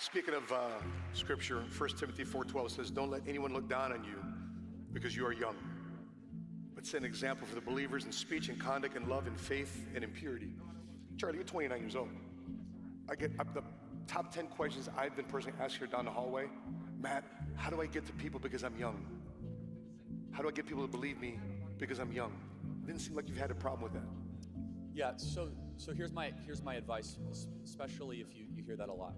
Speaking of scripture, 1 Timothy 4:12 says, don't let anyone look down on you because you are young, but set an example for the believers in speech and conduct and love and faith and in purity. Charlie, you're 29 years old. I get up the top 10 questions I've been personally asked here down the hallway. Matt, how do I get to people because I'm young? How do I get people to believe me because I'm young? It didn't seem like you've had a problem with that. Yeah, so here's my advice, especially if you hear that a lot.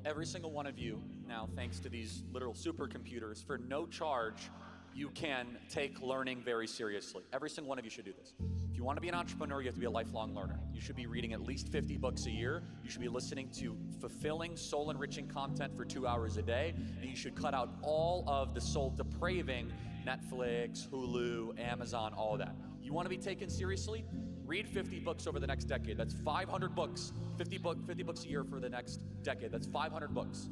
Every single one of you now, thanks to these literal supercomputers, for no charge, you can take learning very seriously. Every single one of you should do this. If you want to be an entrepreneur, you have to be a lifelong learner. You should be reading at least 50 books a year. You should be listening to fulfilling, soul-enriching content for 2 hours a day. And you should cut out all of the soul-depraving Netflix, Hulu, Amazon, all of that. You want to be taken seriously? Read 50 books over the next decade. That's 500 books. 50 books a year for the next decade. That's 500 books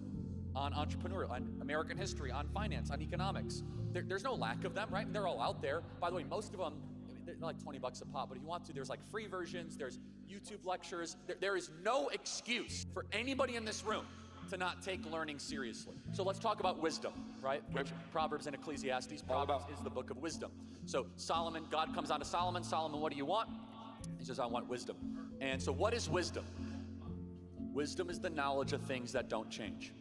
on entrepreneurial, on American history, on finance, on economics. There's no lack of them, right? They're all out there. By the way, most of them, they're like 20 bucks a pop, but if you want to, there's like free versions, there's YouTube lectures. There is no excuse for anybody in this room to not take learning seriously. So let's talk about wisdom, right? Which Proverbs and Ecclesiastes. Proverbs is the book of wisdom. So Solomon, God comes on to Solomon. Solomon, what do you want? He says, I want wisdom. And so what is wisdom? Wisdom is the knowledge of things that don't change.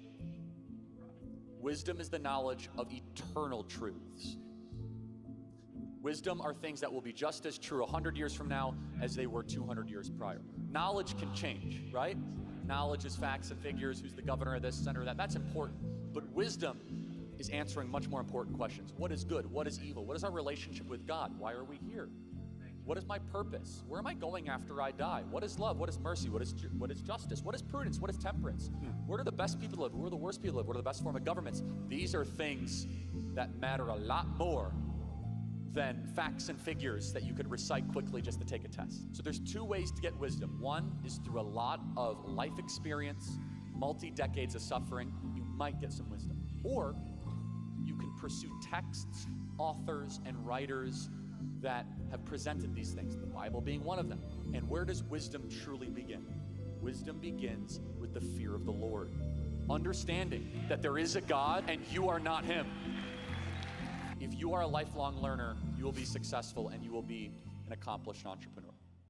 Wisdom is the knowledge of eternal truths. Wisdom are things that will be just as true 100 years from now as they were 200 years prior. Knowledge can change, right? Knowledge is facts and figures, who's the governor of this, center of that. That's important. But wisdom is answering much more important questions. What is good? What is evil? What is our relationship with God? Why are we here? What is my purpose? Where am I going after I die? What is love? What is mercy? What is justice? What is prudence? What is temperance? Where do the best people live? Where do the worst people live? What are the best form of governments? These are things that matter a lot more than facts and figures that you could recite quickly just to take a test. So there's two ways to get wisdom. One is through a lot of life experience, multi-decades of suffering. You might get some wisdom. Or you can pursue texts, authors, and writers that have presented these things, the Bible being one of them. And where does wisdom truly begin? Wisdom begins with the fear of the Lord. Understanding that there is a God and you are not him. If you are a lifelong learner, you will be successful and you will be an accomplished entrepreneur.